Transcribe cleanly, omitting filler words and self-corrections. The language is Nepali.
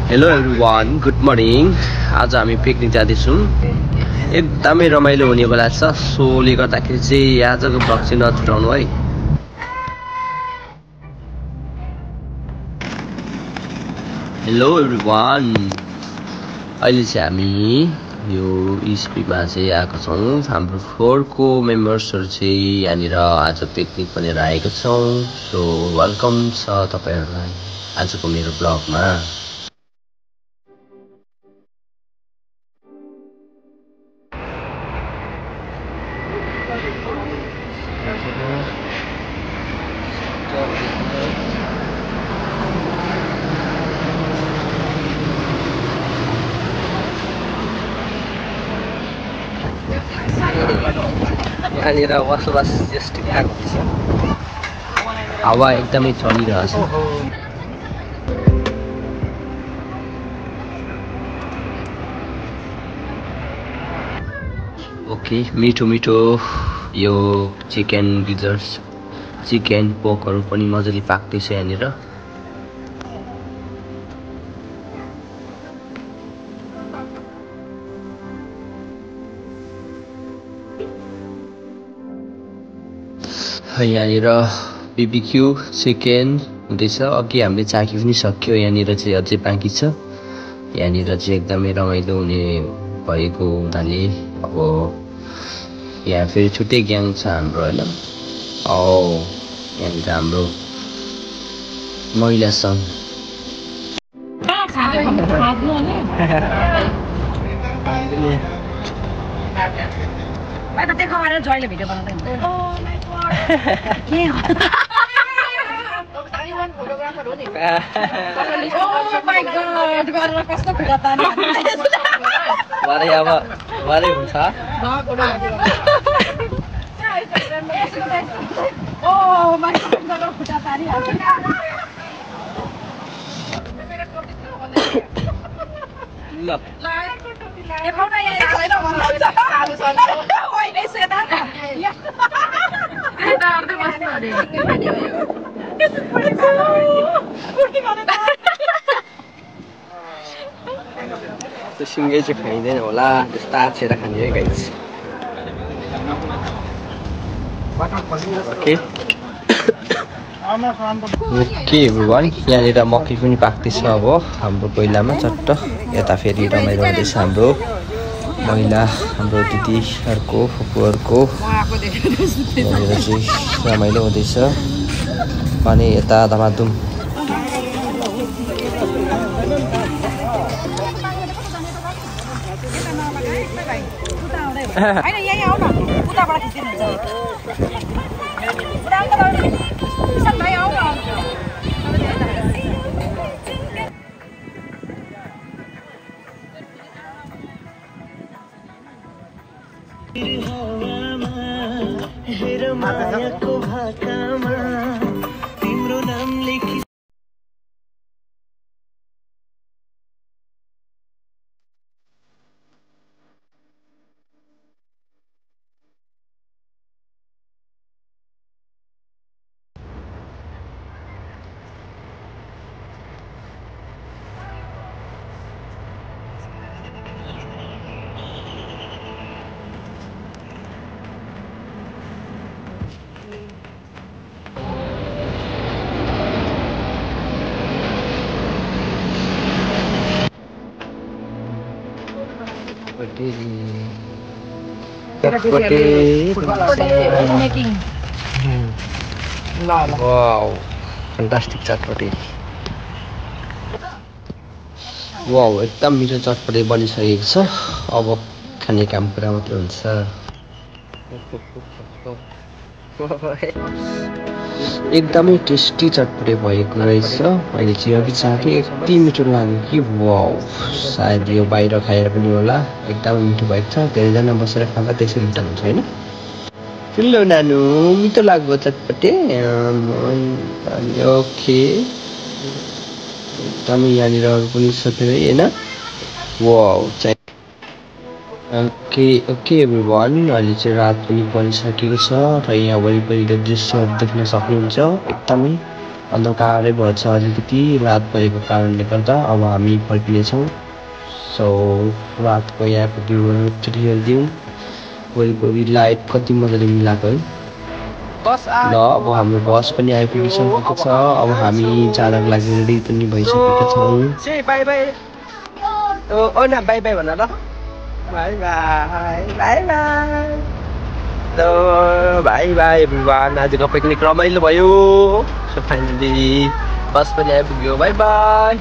Hello everyone, good morning. आज हामी पिकनिक जाँदैछौँ। एकदमै रमाइलो हुनेवाला छ। सोले गर्दाखेरि चाहिँ आजको भ्लग चाहिँ नछुटाउनु है। हेलो एभ्रिवान, अहिले चाहिँ हामी यो इस्पीमा चाहिँ आएको छौँ। हाम्रो 4 को मेम्बर्सहरू चाहिँ यहाँनिर आज पिकनिक भनेर आएको छौँ। सो वेलकम छ तपाईँहरूलाई आजको मेरो ब्लगमा। यहाँनिर बसोबास जस्ट ठिकठाक हुन्छ। हावा एकदमै चलिरहेछ। ओके, मिठो मिठो यो चिकन गिजर्स, चिकन पोकहरू पनि मजाले पाक्दैछ यहाँनिर। यहाँनिर बीबीक्यू चिकन हुँदैछ। अघि हामीले चाखी पनि सक्यो। यहाँनिर चाहिँ अझै बाँकी छ। यहाँनिर चाहिँ एकदमै रमाइलो हुने भएको हुनाले अब यहाँ फेरि छुट्टै ग्याङ छ हाम्रो होइन। यहाँनिर हाम्रो महिला सङ्घ। जहिले भिडियो बनाउँदैन। त्यो सिँगै चाहिँ खाइँदैन होला, त्यस्तो आछेर खाने है गाइस। ओके एभ्रिवान, यहाँनिर मकै पनि पाक्दैछ अब हाम्रो कोइलामा चट्ट। यता फेरि रमाइलो हुँदैछ हाम्रो महिला, हाम्रो दिदीहरूको, फुपूहरूको। यहाँनिर चाहिँ रमाइलो हुँदैछ अनि यता धमाधुम। तिम्रो नाम लेखी वाउ, फ्यान्टास्टिक चटपटे। वाउ, एकदम मिठो चटपटे बनिसकेको छ। अब खाने काम पुरा मात्रै हुन्छ। एकदमै टेस्टी चटपटे भएको रहेछ। मैले चाहिँ अघि चाखेँ, यति मिठो लाग्यो कि वाउ। सायद यो बाहिर खाएर पनि होला, एकदमै मिठो भएको छ। धेरैजना बसेर खाँदा त्यसै मिठो हुन्छ होइन। ठुलो नानु मिठो लाग्यो चटपटे। ओके, एकदमै यहाँनिर अरू पनि छ धेरै होइन। वाउ, ओके एभ्रिवान, अहिले चाहिँ रात पनि परिसकेको छ र यहाँ वरिपरिको दृश्यहरू देख्न सक्नुहुन्छ। एकदमै अन्धकारै भएछ अलिकति रात भएको कारणले गर्दा अब हामी फर्किनेछौँ। सो रातको यहाँको भ्यूहरू एकचोटि हेरिदिउँ। वरिपरि लाइट कति मजाले मिलाएको है। ल अब हाम्रो बस पनि आइपुगिसकेको छ। अब हामी जानको लागि रेडी पनि भइसकेका छौँ। बाई बाई ओना बाई बाई भन ल। बाई बाई बाई बाई ल बाई बाई एभ्रिवान। आजको पिकनिक रमाइलो भयो। सो फाइनली बस पनि आइपुग्यो। By by.